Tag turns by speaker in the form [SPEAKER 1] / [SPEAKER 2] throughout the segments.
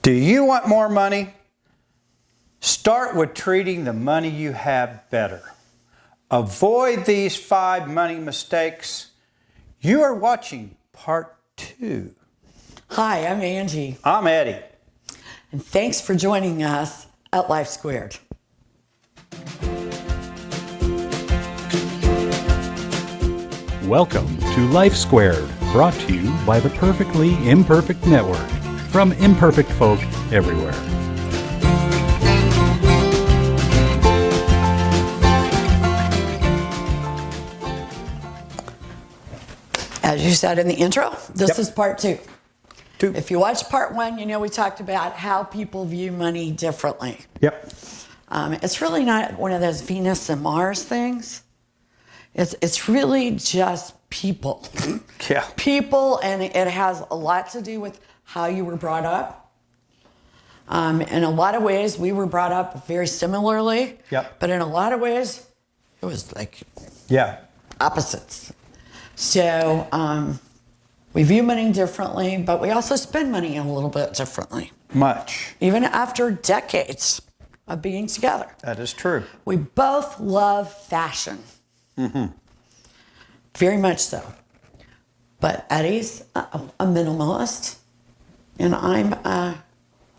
[SPEAKER 1] Do you want more money? Start with treating the money you have better. Avoid these 5 money mistakes. You are watching part 2.
[SPEAKER 2] Hi, I'm Angie.
[SPEAKER 1] I'm Eddie.
[SPEAKER 2] And thanks for joining us at Life Squared.
[SPEAKER 3] Welcome to Life Squared, brought to you by the Perfectly Imperfect Network, from imperfect folk everywhere.
[SPEAKER 2] As you said in the intro, this
[SPEAKER 1] Yep.
[SPEAKER 2] is part 2.
[SPEAKER 1] 2.
[SPEAKER 2] If you watched part 1, you know we talked about how people view money differently.
[SPEAKER 1] Yep.
[SPEAKER 2] It's really not one of those Venus and Mars things. It's really just people.
[SPEAKER 1] Yeah.
[SPEAKER 2] People, and it has a lot to do with how you were brought up. In a lot of ways, we were brought up very similarly.
[SPEAKER 1] Yep.
[SPEAKER 2] But in a lot of ways, it was like
[SPEAKER 1] Yeah.
[SPEAKER 2] opposites. So we view money differently, but we also spend money a little bit differently.
[SPEAKER 1] Much.
[SPEAKER 2] Even after decades of being together.
[SPEAKER 1] That is true.
[SPEAKER 2] We both love fashion. Mm-hmm. Very much so. But Eddie's a minimalist, and I'm a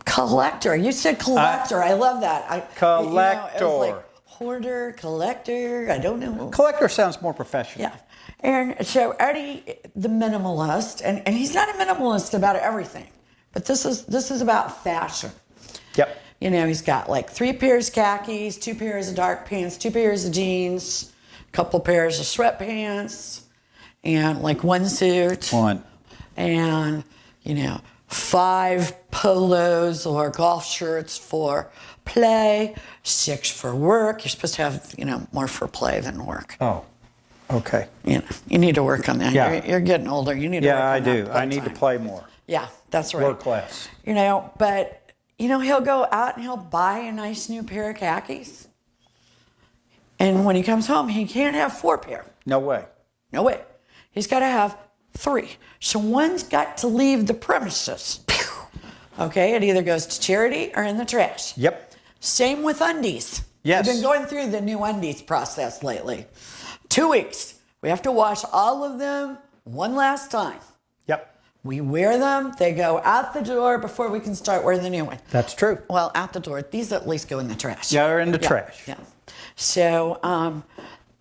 [SPEAKER 2] collector. You said collector. I love that.
[SPEAKER 1] Collector.
[SPEAKER 2] It was like hoarder, collector. I don't know.
[SPEAKER 1] Collector sounds more professional.
[SPEAKER 2] Yeah. And so Eddie, the minimalist, and he's not a minimalist about everything, but this is about fashion.
[SPEAKER 1] Yep.
[SPEAKER 2] You know, he's got like 3 pairs of khakis, 2 pairs of dark pants, 2 pairs of jeans, a couple pairs of sweatpants, and like 1 suit.
[SPEAKER 1] 1.
[SPEAKER 2] And, 5 polos or golf shirts for play, 6 for work. You're supposed to have, more for play than work.
[SPEAKER 1] Oh, okay.
[SPEAKER 2] You need to work on that.
[SPEAKER 1] Yeah.
[SPEAKER 2] You're getting older. You need to work on
[SPEAKER 1] Yeah, I
[SPEAKER 2] that
[SPEAKER 1] do. I
[SPEAKER 2] play
[SPEAKER 1] need to
[SPEAKER 2] time.
[SPEAKER 1] play more.
[SPEAKER 2] Yeah, that's right.
[SPEAKER 1] Work less.
[SPEAKER 2] But he'll go out and he'll buy a nice new pair of khakis. And when he comes home, he can't have 4 pair.
[SPEAKER 1] No way.
[SPEAKER 2] No way. He's got to have 3. So one's got to leave the premises. Okay, it either goes to charity or in the trash.
[SPEAKER 1] Yep.
[SPEAKER 2] Same with undies.
[SPEAKER 1] Yes.
[SPEAKER 2] I've been going through the new undies process lately. 2 weeks. We have to wash all of them one last time.
[SPEAKER 1] Yep.
[SPEAKER 2] We wear them. They go out the door before we can start wearing the new one.
[SPEAKER 1] That's true.
[SPEAKER 2] Well, out the door. These at least go in the trash.
[SPEAKER 1] Yeah, they're in the trash.
[SPEAKER 2] Yeah. So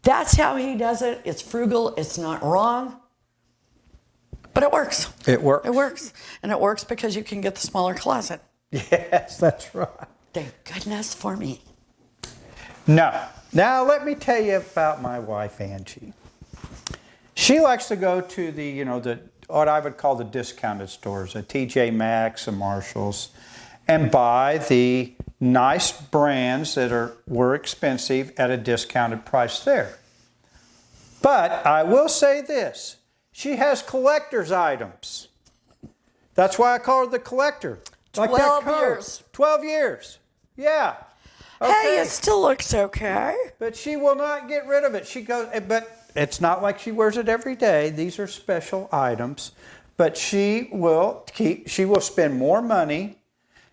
[SPEAKER 2] that's how he does it. It's frugal. It's not wrong. But it works.
[SPEAKER 1] It works.
[SPEAKER 2] It works. And it works because you can get the smaller closet.
[SPEAKER 1] Yes, that's right.
[SPEAKER 2] Thank goodness for me.
[SPEAKER 1] Now let me tell you about my wife, Angie. She likes to go to the what I would call the discounted stores, a TJ Maxx, a Marshalls, and buy the nice brands that were expensive at a discounted price there. But I will say this, she has collector's items. That's why I call her the collector. Like
[SPEAKER 2] 12
[SPEAKER 1] that coat.
[SPEAKER 2] years.
[SPEAKER 1] 12 years. Yeah. Okay.
[SPEAKER 2] Hey, it still looks okay.
[SPEAKER 1] But she will not get rid of it. She goes, but it's not like she wears it every day. These are special items. But she will spend more money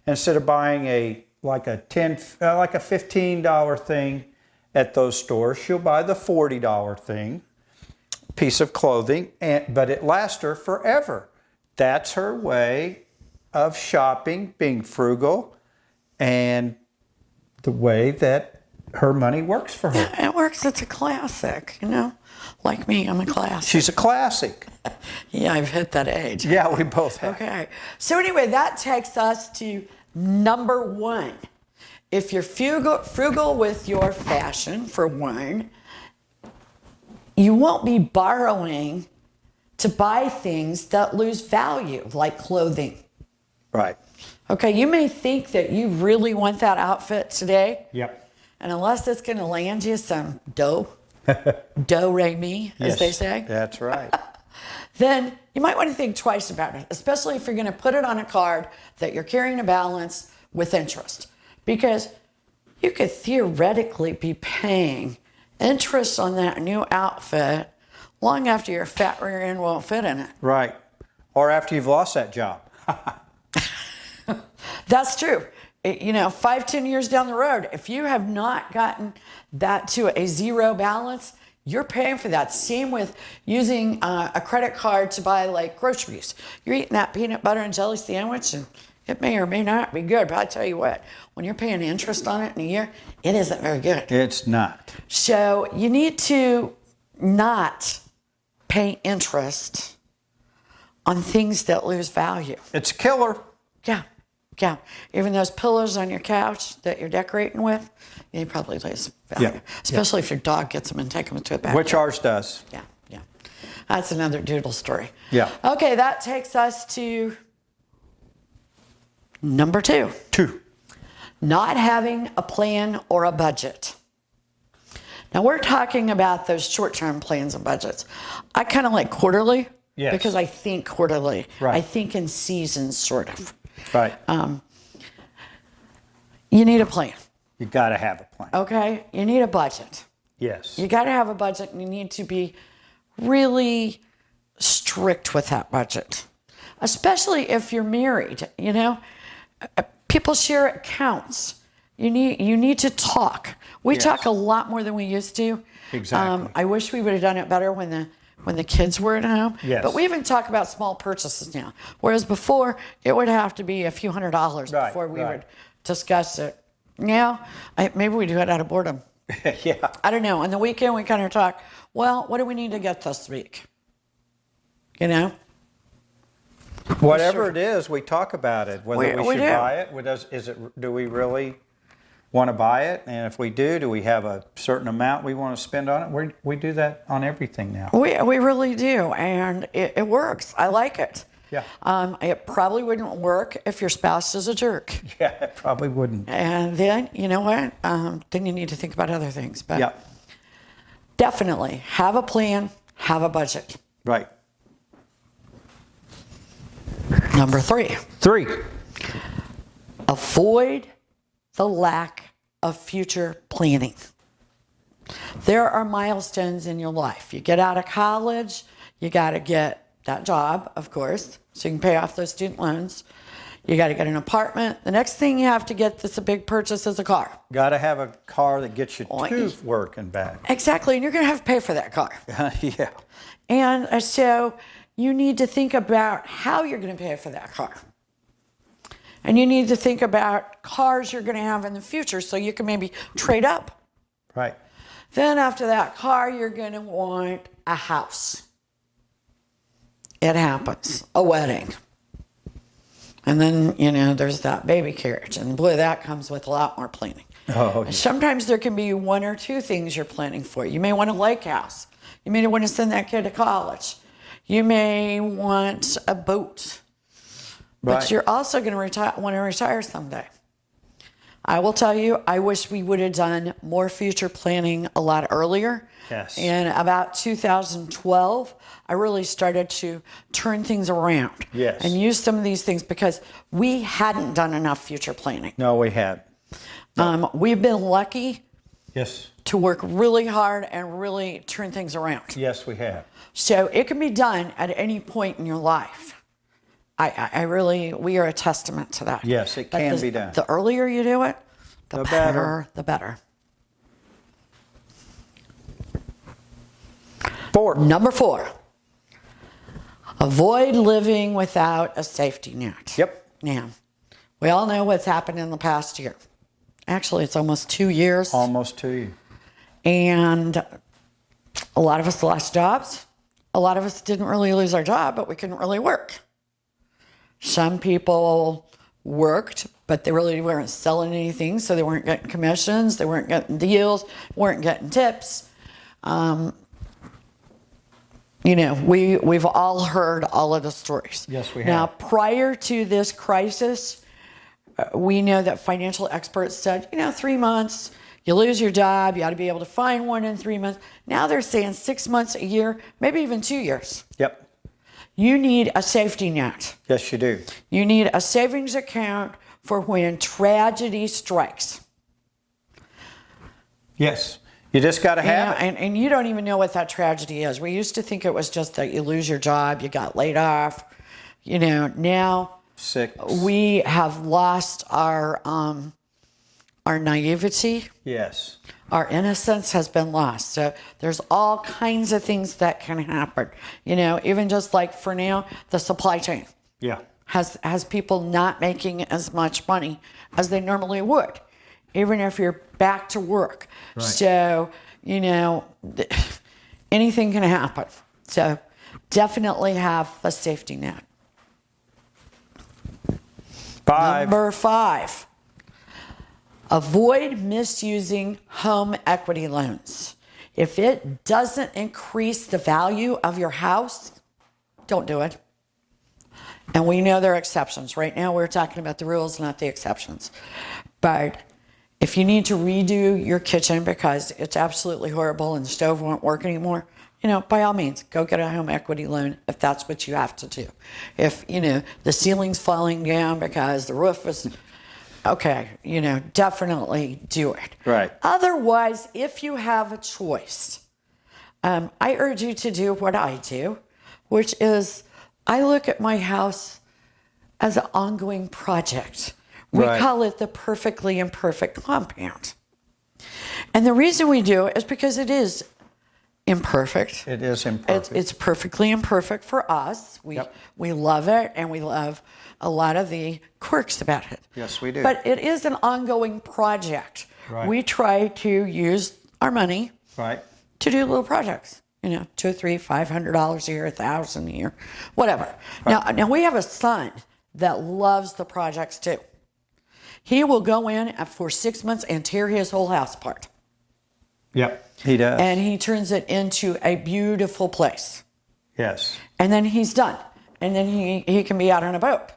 [SPEAKER 1] instead of buying a $15 thing at those stores. She'll buy the $40 thing, piece of clothing, but it lasts her forever. That's her way of shopping, being frugal, and the way that her money works for her.
[SPEAKER 2] It works. It's a classic, Like me, I'm a classic.
[SPEAKER 1] She's a classic.
[SPEAKER 2] Yeah, I've hit that age.
[SPEAKER 1] Yeah, we both have.
[SPEAKER 2] Okay. So anyway, that takes us to number 1. If you're frugal with your fashion, for one, you won't be borrowing to buy things that lose value, like clothing.
[SPEAKER 1] Right.
[SPEAKER 2] Okay, you may think that you really want that outfit today.
[SPEAKER 1] Yep.
[SPEAKER 2] And unless it's going to land you some do-re-mi, as they say.
[SPEAKER 1] That's right.
[SPEAKER 2] Then you might want to think twice about it, especially if you're going to put it on a card that you're carrying a balance with interest. Because you could theoretically be paying interest on that new outfit long after your fat rear end won't fit in it.
[SPEAKER 1] Right. Or after you've lost that job.
[SPEAKER 2] That's true. 5-10 years down the road, if you have not gotten that to a zero balance, you're paying for that. Same with using a credit card to buy like groceries. You're eating that peanut butter and jelly sandwich, and it may or may not be good, but I tell you what, when you're paying interest on it in a year, it isn't very good.
[SPEAKER 1] It's not. So
[SPEAKER 2] you need to not pay interest on things that lose value.
[SPEAKER 1] It's a killer.
[SPEAKER 2] Yeah. Yeah. Even those pillows on your couch that you're decorating with, they probably lose value.
[SPEAKER 1] Yeah.
[SPEAKER 2] Especially if your dog gets them and takes them to a back.
[SPEAKER 1] Which ours does.
[SPEAKER 2] Yeah. Yeah. That's another doodle story.
[SPEAKER 1] Yeah.
[SPEAKER 2] Okay, that takes us to number 2.
[SPEAKER 1] 2.
[SPEAKER 2] Not having a plan or a budget. Now we're talking about those short-term plans and budgets. I kind of like quarterly.
[SPEAKER 1] Yes.
[SPEAKER 2] Because I think quarterly.
[SPEAKER 1] Right.
[SPEAKER 2] I think in seasons, sort of.
[SPEAKER 1] Right.
[SPEAKER 2] You need a plan.
[SPEAKER 1] You got to have a plan.
[SPEAKER 2] Okay? You need a budget.
[SPEAKER 1] Yes.
[SPEAKER 2] You got to have a budget, and you need to be really strict with that budget, especially if you're married. People share accounts. You need to talk. We
[SPEAKER 1] Yes.
[SPEAKER 2] talk a lot more than we used to.
[SPEAKER 1] Exactly.
[SPEAKER 2] I wish we would have done it better when the kids were at home.
[SPEAKER 1] Yes.
[SPEAKER 2] But we even talk about small purchases now. Whereas before, it would have to be a few $100s
[SPEAKER 1] Right,
[SPEAKER 2] before we
[SPEAKER 1] right.
[SPEAKER 2] would discuss it. Now, maybe we do it out of boredom.
[SPEAKER 1] Yeah.
[SPEAKER 2] I don't know. On the weekend, we kind of talk, well, what do we need to get this week?
[SPEAKER 1] Whatever it is, we talk about it. Whether we
[SPEAKER 2] We
[SPEAKER 1] should
[SPEAKER 2] do.
[SPEAKER 1] buy it. Do we really want to buy it? And if we do we have a certain amount we want to spend on it? We do that on everything now.
[SPEAKER 2] We really do, and it works. I like it.
[SPEAKER 1] Yeah.
[SPEAKER 2] It probably wouldn't work if your spouse is a jerk.
[SPEAKER 1] Yeah, it probably wouldn't.
[SPEAKER 2] And then, you know what? Then you need to think about other things. But
[SPEAKER 1] Yeah.
[SPEAKER 2] definitely have a plan, have a budget.
[SPEAKER 1] Right.
[SPEAKER 2] Number 3,
[SPEAKER 1] 3.
[SPEAKER 2] avoid the lack of future planning. There are milestones in your life. You get out of college, you got to get that job, of course, so you can pay off those student loans. You got to get an apartment. The next thing you have to get that's a big purchase is a car.
[SPEAKER 1] Got to have a car that gets you to work and back.
[SPEAKER 2] Exactly, and you're going to have to pay for that car.
[SPEAKER 1] Yeah.
[SPEAKER 2] And so you need to think about how you're going to pay for that car. And you need to think about cars you're going to have in the future so you can maybe trade up.
[SPEAKER 1] Right.
[SPEAKER 2] Then after that car, you're going to want a house. It happens. A wedding. And then, there's that baby carriage. And boy, that comes with a lot more planning.
[SPEAKER 1] Oh, yeah.
[SPEAKER 2] Sometimes there can be 1 or 2 things you're planning for. You may want a lake house. You may want to send that kid to college. You may want a boat. But
[SPEAKER 1] Right.
[SPEAKER 2] you're also going to want to retire someday. I will tell you, I wish we would have done more future planning a lot earlier.
[SPEAKER 1] Yes.
[SPEAKER 2] In about 2012, I really started to turn things around.
[SPEAKER 1] Yes.
[SPEAKER 2] And use some of these things because we hadn't done enough future planning.
[SPEAKER 1] No, we have.
[SPEAKER 2] We've been lucky
[SPEAKER 1] Yes.
[SPEAKER 2] to work really hard and really turn things around.
[SPEAKER 1] Yes, we have.
[SPEAKER 2] So it can be done at any point in your life. We are a testament to that.
[SPEAKER 1] Yes, it
[SPEAKER 2] But
[SPEAKER 1] can be done.
[SPEAKER 2] The earlier you do it, the better. The better.
[SPEAKER 1] 4.
[SPEAKER 2] Number 4, avoid living without a safety net.
[SPEAKER 1] Yep.
[SPEAKER 2] Now, we all know what's happened in the past year. Actually, it's almost 2 years.
[SPEAKER 1] Almost to you.
[SPEAKER 2] And a lot of us lost jobs. A lot of us didn't really lose our job, but we couldn't really work. Some people worked, but they really weren't selling anything, so they weren't getting commissions, they weren't getting deals, weren't getting tips. We've all heard all of the stories.
[SPEAKER 1] Yes, we have.
[SPEAKER 2] Now, prior to this crisis, we know that financial experts said, 3 months, you lose your job, you ought to be able to find one in 3 months. Now they're saying 6 months, a year, maybe even 2 years.
[SPEAKER 1] Yep.
[SPEAKER 2] You need a safety net.
[SPEAKER 1] Yes, you do.
[SPEAKER 2] You need a savings account for when tragedy strikes.
[SPEAKER 1] Yes. You just got to have it.
[SPEAKER 2] And you don't even know what that tragedy is. We used to think it was just that you lose your job, you got laid off. Now
[SPEAKER 1] 6.
[SPEAKER 2] We have lost our naivety.
[SPEAKER 1] Yes.
[SPEAKER 2] Our innocence has been lost. So there's all kinds of things that can happen. You know, even just like for now, the supply chain
[SPEAKER 1] Yeah.
[SPEAKER 2] has people not making as much money as they normally would, even if you're back to work.
[SPEAKER 1] Right.
[SPEAKER 2] So, you know, anything can happen. So definitely have a safety net.
[SPEAKER 1] 5.
[SPEAKER 2] Number 5, avoid misusing home equity loans. If it doesn't increase the value of your house, don't do it. And we know there are exceptions. Right now we're talking about the rules, not the exceptions. But if you need to redo your kitchen because it's absolutely horrible and the stove won't work anymore, you know, by all means, go get a home equity loan if that's what you have to do. If, you know, the ceiling's falling down because the roof is, okay, you know, definitely do it.
[SPEAKER 1] Right.
[SPEAKER 2] Otherwise, if you have a choice, I urge you to do what I do, which is I look at my house as an ongoing project. We
[SPEAKER 1] Right.
[SPEAKER 2] call it the perfectly imperfect compound. And the reason we do it is because it is imperfect.
[SPEAKER 1] It is imperfect.
[SPEAKER 2] It's perfectly imperfect for us. We love it, and we love a lot of the quirks about it.
[SPEAKER 1] Yes, we do.
[SPEAKER 2] But it is an ongoing project.
[SPEAKER 1] Right.
[SPEAKER 2] We try to use our money
[SPEAKER 1] Right.
[SPEAKER 2] to do little projects. You know, $200, $300, $500 a year, $1,000 a year, whatever.
[SPEAKER 1] Right.
[SPEAKER 2] Now we have a son that loves the projects too. He will go in for 6 months and tear his whole house apart.
[SPEAKER 1] Yep. He does.
[SPEAKER 2] And he turns it into a beautiful place.
[SPEAKER 1] Yes.
[SPEAKER 2] And then he's done. And then he can be out on a boat.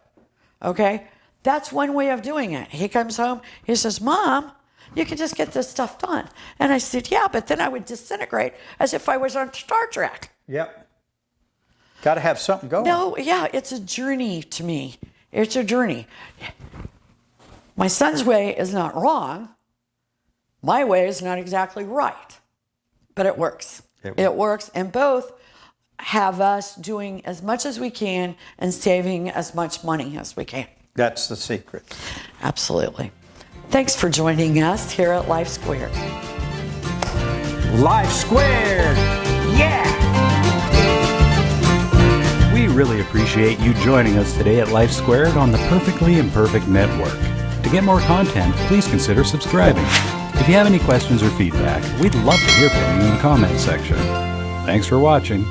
[SPEAKER 2] Okay? That's one way of doing it. He comes home, he says, Mom, you can just get this stuff done. And I said, yeah, but then I would disintegrate as if I was on Star Trek.
[SPEAKER 1] Yep. Got to have something going.
[SPEAKER 2] No, yeah, it's a journey to me. It's a journey. My son's way is not wrong. My way is not exactly right. But it works. It works. And both have us doing as much as we can and saving as much money as we can.
[SPEAKER 1] That's the secret.
[SPEAKER 2] Absolutely. Thanks for joining us here at Life Squared.
[SPEAKER 1] Life Squared! Yeah!
[SPEAKER 3] We really appreciate you joining us today at Life Squared on the Perfectly Imperfect Network. To get more content, please consider subscribing. If you have any questions or feedback, we'd love to hear from you in the comments section. Thanks for watching.